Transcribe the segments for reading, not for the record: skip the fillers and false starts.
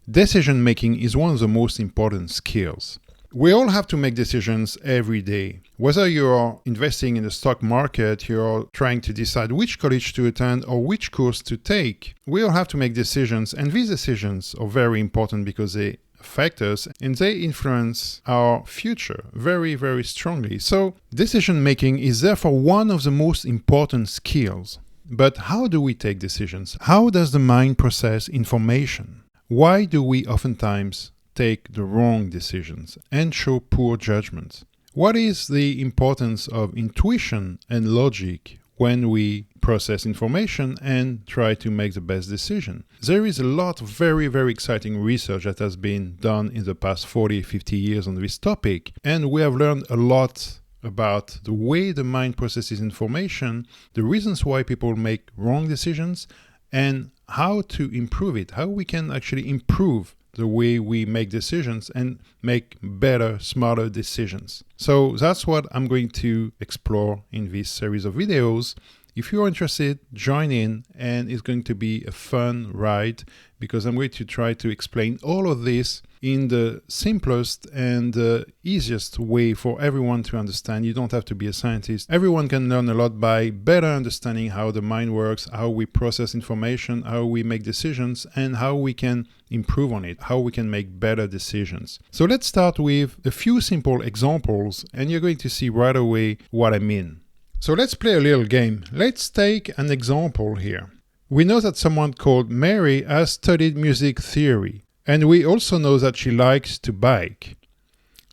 Decision making is one of the most important skills. We all have to make decisions every day. Whether you're investing in the stock market, you're trying to decide which college to attend or which course to take, we all have to make decisions, and these decisions are very important because they affect us and they influence our future very, very strongly. So decision making is therefore one of the most important skills. But how do we take decisions? How does the mind process information? Why do we oftentimes take the wrong decisions and show poor judgments? What is the importance of intuition and logic when we process information and try to make the best decision? There is a lot of very, very exciting research that has been done in the past 40, 50 years on this topic, and we have learned a lot about the way the mind processes information, the reasons why people make wrong decisions, and how to improve it, how we can actually improve the way we make decisions and make better, smarter decisions. So that's what I'm going to explore in this series of videos. If you're interested, join in, and it's going to be a fun ride because I'm going to try to explain all of this in the simplest and easiest way for everyone to understand. You don't have to be a scientist. Everyone can learn a lot by better understanding how the mind works, how we process information, how we make decisions, and how we can improve on it, how we can make better decisions. So let's start with a few simple examples, and you're going to see right away what I mean. So let's play a little game. Let's take an example here. We know that someone called Mary has studied music theory, and we also know that she likes to bike.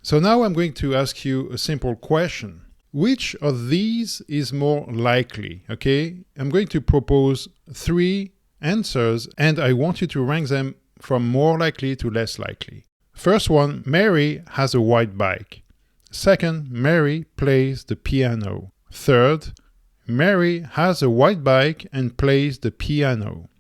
So now I'm going to ask you a simple question. Which of these is more likely? Okay, I'm going to propose 3 answers, and I want you to rank them from more likely to less likely. First one, Mary has a white bike. Second, Mary plays the piano. Third, Mary has a white bike and plays the piano.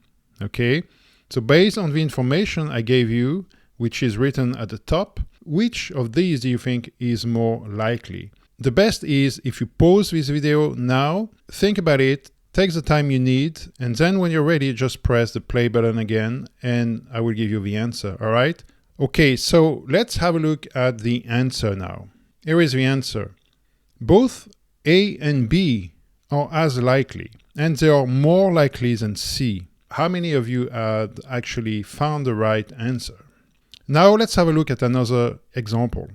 Okay, so based on the information I gave you, which is written at the top, which of these do you think is more likely? The best is if you pause this video now, think about it, take the time you need, and then when you're ready, just press the play button again, and I will give you the answer, all right? Okay, so let's have a look at the answer now. Here is the answer. Both A and B are as likely, and they are more likely than C. How many of you had actually found the right answer? Now let's have a look at another example.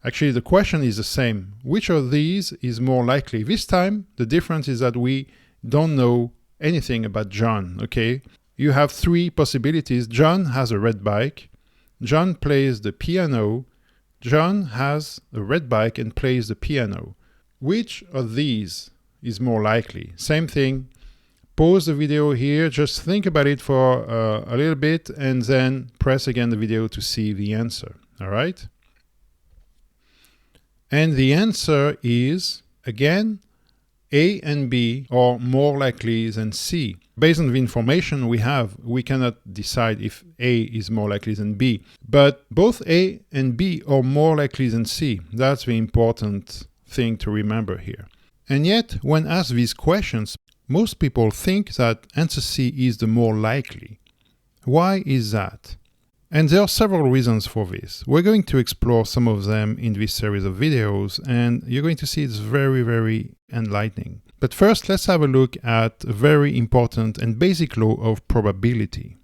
Actually, the question is the same. Which of these is more likely? This time, the difference is that we don't know anything about John, okay? You have 3 possibilities. John has a red bike. John plays the piano. John has a red bike and plays the piano. Which of these is more likely? Same thing. Pause the video here, just think about it for a little bit, and then press again the video to see the answer, all right? And the answer is, again, A and B are more likely than C. Based on the information we have, we cannot decide if A is more likely than B, but both A and B are more likely than C. That's the important thing to remember here. And yet, when asked these questions, most people think that answer C is the more likely. Why is that? And there are several reasons for this. We're going to explore some of them in this series of videos, and you're going to see it's very, very enlightening. But first, let's have a look at a very important and basic law of probability.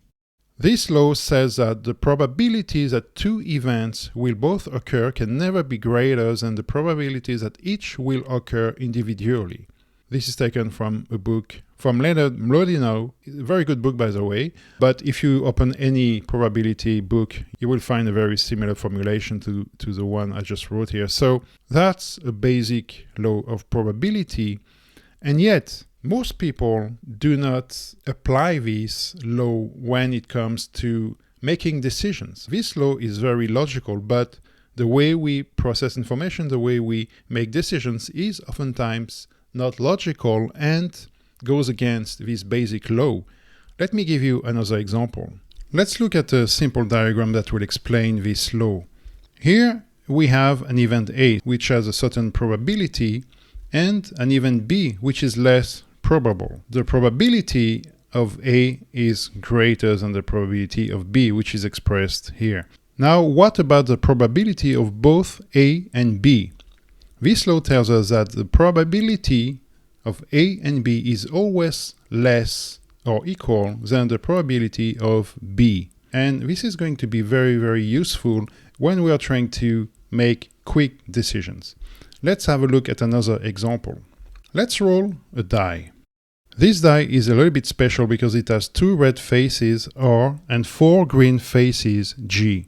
This law says that the probability that 2 events will both occur can never be greater than the probability that each will occur individually. This is taken from a book from Leonard Mlodinow, a very good book by the way, but if you open any probability book, you will find a very similar formulation to the one I just wrote here. So that's a basic law of probability, and yet most people do not apply this law when it comes to making decisions. This law is very logical, but the way we process information, the way we make decisions is oftentimes not logical and goes against this basic law. Let me give you another example. Let's look at a simple diagram that will explain this law. Here we have an event A, which has a certain probability, and an event B, which is less probable. The probability of A is greater than the probability of B, which is expressed here. Now, what about the probability of both A and B? This law tells us that the probability of A and B is always less or equal than the probability of B. And this is going to be very, very useful when we are trying to make quick decisions. Let's have a look at another example. Let's roll a die. This die is a little bit special because it has 2 red faces R and 4 green faces G.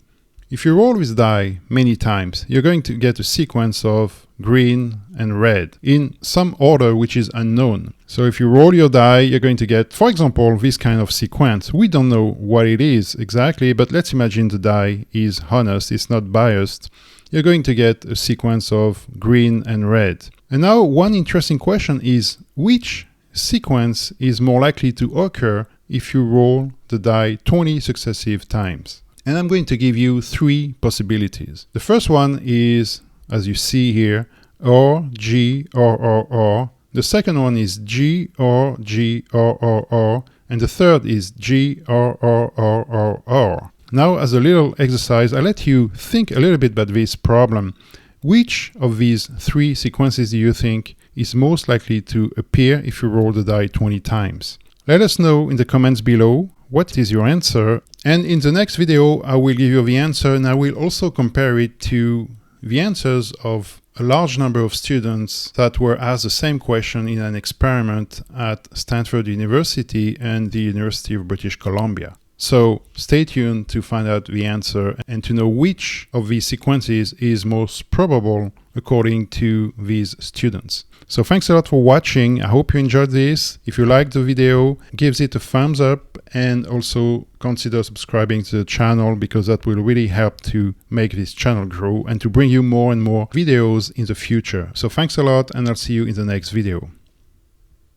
If you roll this die many times, you're going to get a sequence of green and red in some order which is unknown. So if you roll your die, you're going to get, for example, this kind of sequence. We don't know what it is exactly, but let's imagine the die is honest, it's not biased. You're going to get a sequence of green and red. And now one interesting question is, which sequence is more likely to occur if you roll the die 20 successive times? And I'm going to give you 3 possibilities. The first one is, as you see here, R, G, R. The second one is G, R, G, R. And the third is G, R. Now, as a little exercise, I'll let you think a little bit about this problem. Which of these 3 sequences do you think is most likely to appear if you roll the die 20 times? Let us know in the comments below what is your answer, and in the next video I will give you the answer, and I will also compare it to the answers of a large number of students that were asked the same question in an experiment at Stanford University and the University of British Columbia. So stay tuned to find out the answer and to know which of these sequences is most probable according to these students. So thanks a lot for watching. I hope you enjoyed this. If you liked the video, give it a thumbs up and also consider subscribing to the channel, because that will really help to make this channel grow and to bring you more and more videos in the future. So thanks a lot, and I'll see you in the next video.